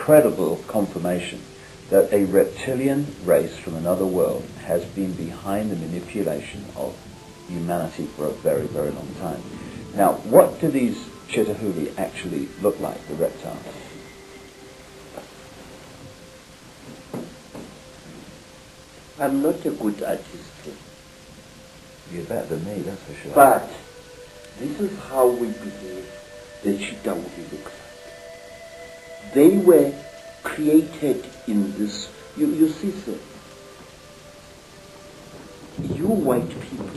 incredible confirmation that a reptilian race from another world has been behind the manipulation of humanity for a very, very long time. Now, what do these Chitahuli actually look like, the reptiles? I'm not a good artist. You're better than me, that's for sure. But this is how we believe the Chitahuli looks like. They were created in this. You see, sir, you white people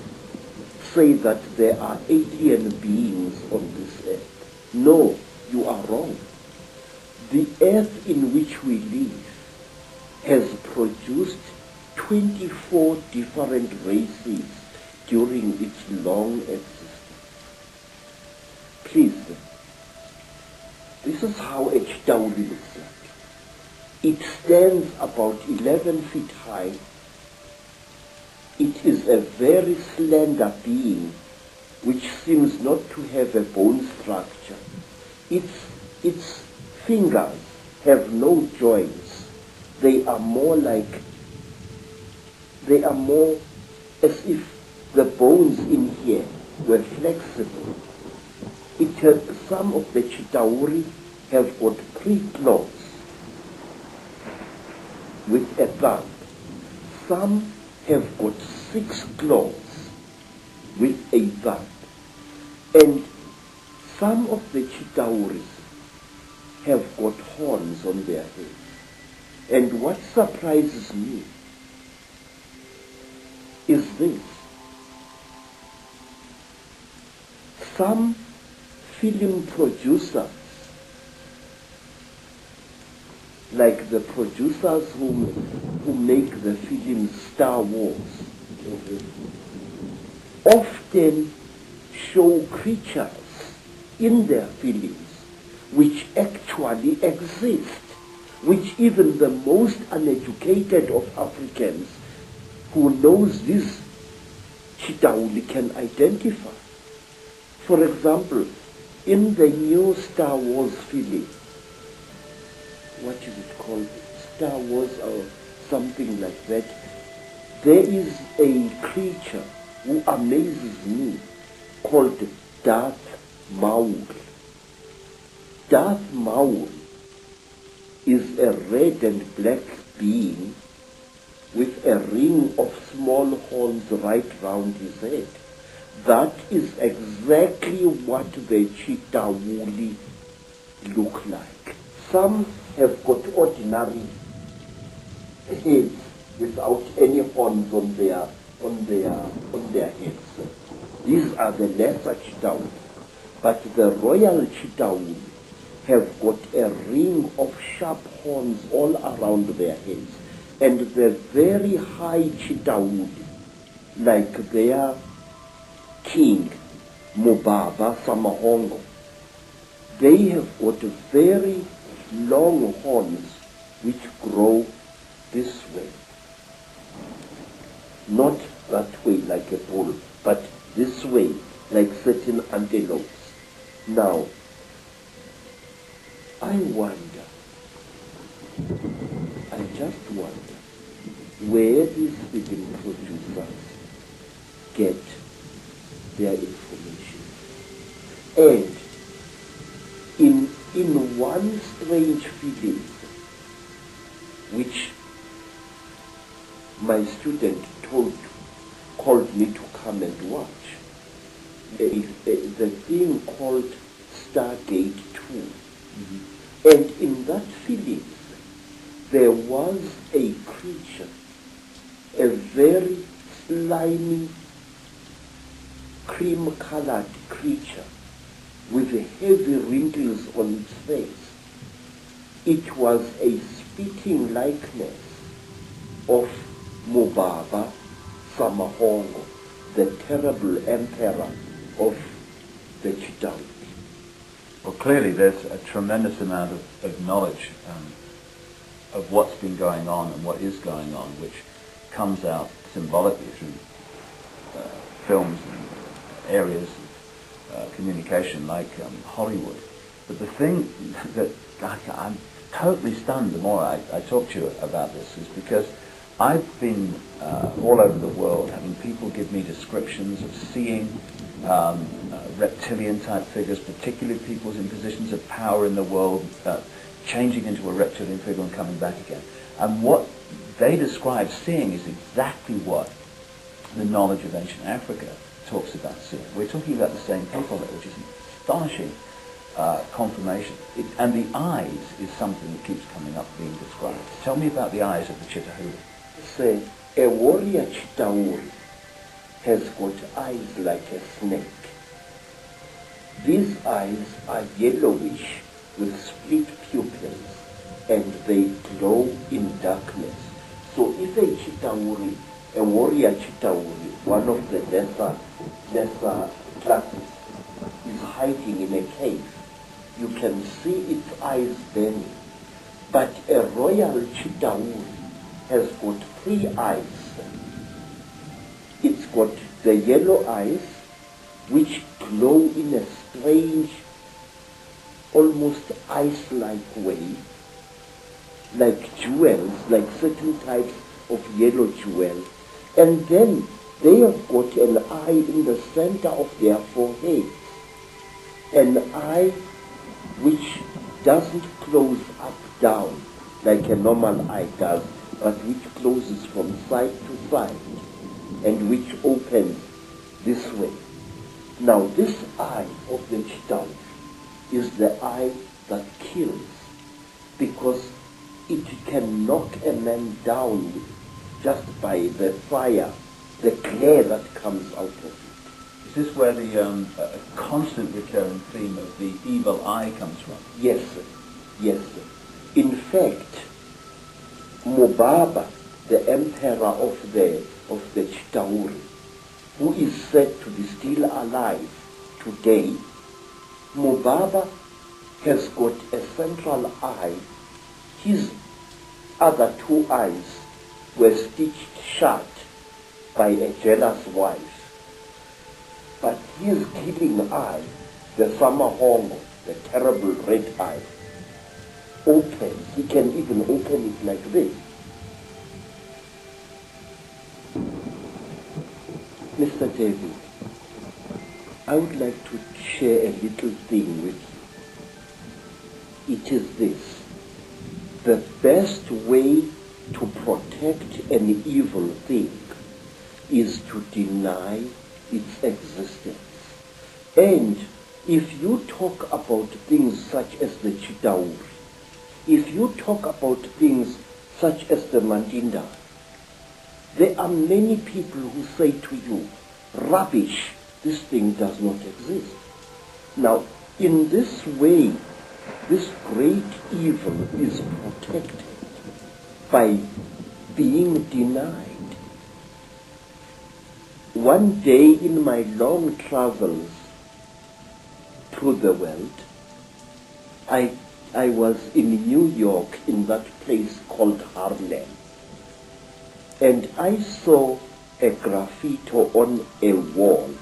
say that there are alien beings on this earth. No, you are wrong. The earth in which we live has produced 24 different races during its long existence. Please, this is how a Chitahuli looks like. It stands about 11 feet high. It is a very slender being which seems not to have a bone structure. Its fingers have no joints. They are more as if the bones in here were flexible. Some of the Chitahuli have got 3 claws with a thumb. Some have got 6 claws with a thumb. And some of the Chitahulis have got horns on their heads. And what surprises me is this. Some film producers, like the producers who make the film Star Wars, often show creatures in their films which actually exist, which even the most uneducated of Africans who knows this Chitahuli can identify. For example, in the new Star Wars film, what is it called? Star Wars or something like that. There is a creature who amazes me called Darth Maul. Darth Maul is a red and black being with a ring of small horns right round his head. That is exactly what the Chitahuli look like. Some have got ordinary heads without any horns on their heads. These are the lesser Chitahuli. But the royal Chitahuli have got a ring of sharp horns all around their heads. And the very high Chitahuli, like their king, Mubaba Samahongo, they have got very long horns which grow this way. Not that way like a bull, but this way like certain antelopes. Now, I just wonder where these film producers get their information. And in one strange film, which my student called me to come and watch, the thing called Stargate 2. Mm-hmm. And in that film, there was a creature, a very slimy, cream-colored creature with heavy wrinkles on its face. It was a spitting likeness of Mubaba Samahongo, the terrible emperor of the Chitahuli. Well, clearly there's a tremendous amount of knowledge of what's been going on and what is going on, which comes out symbolically through films and areas of communication like Hollywood. But the thing that totally stunned the more I talk to you about this is because I've been all over the world having people give me descriptions of seeing reptilian-type figures, particularly people in positions of power in the world, changing into a reptilian figure and coming back again. And what they describe seeing is exactly what the knowledge of ancient Africa talks about seeing. We're talking about the same people there, which is an astonishing confirmation. And the eyes is something that keeps coming up being described. Tell me about the eyes of the Chitahuri. Say, a warrior Chitauri has got eyes like a snake. These eyes are yellowish with split pupils and they glow in darkness. So if a Chitauri, a warrior Chitauri, one of the lesser classes, is hiding in a cave, you can see its eyes burning. But a royal Chitauri has got 3 eyes. It's got the yellow eyes, which glow in a strange, almost ice-like way, like jewels, like certain types of yellow jewels. And then they have got an eye in the center of their forehead, an eye which doesn't close up down like a normal eye does, but which closes from side to side and which opens this way. Now this eye of the Chitauri is the eye that kills, because it can knock a man down just by the fire, the glare that comes out of it. Is this where the constant recurring theme of the evil eye comes from? Yes, sir. Yes, sir. In fact, Mubaba, the emperor of the Chitauri, who is said to be still alive today, Mubaba has got a central eye. His other 2 eyes were stitched shut by a jealous wife. But his killing eye, the Samahongo, the terrible red eye, opens. He can even open it like this. Mr. David, I would like to share a little thing with you. It is this. The best way to protect an evil thing is to deny its existence. And if you talk about things such as the Chitauri, if you talk about things such as the Mandinda, there are many people who say to you, rubbish, this thing does not exist. Now, in this way, this great evil is protected by being denied. One day in my long travels through the world, I was in New York in that place called Harlem. And I saw a graffiti on a wall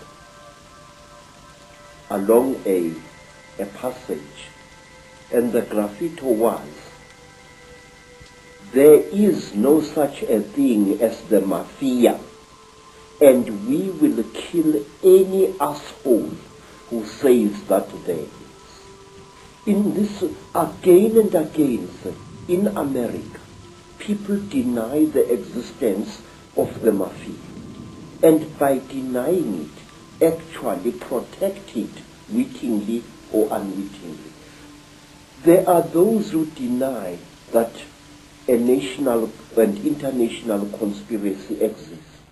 along a passage. And the graffiti was, there is no such a thing as the mafia, and we will kill any asshole who says that there is. In this, again and again, in America, people deny the existence of the mafia, and by denying it, actually protect it wittingly or unwittingly. There are those who deny that a national and international conspiracy exists.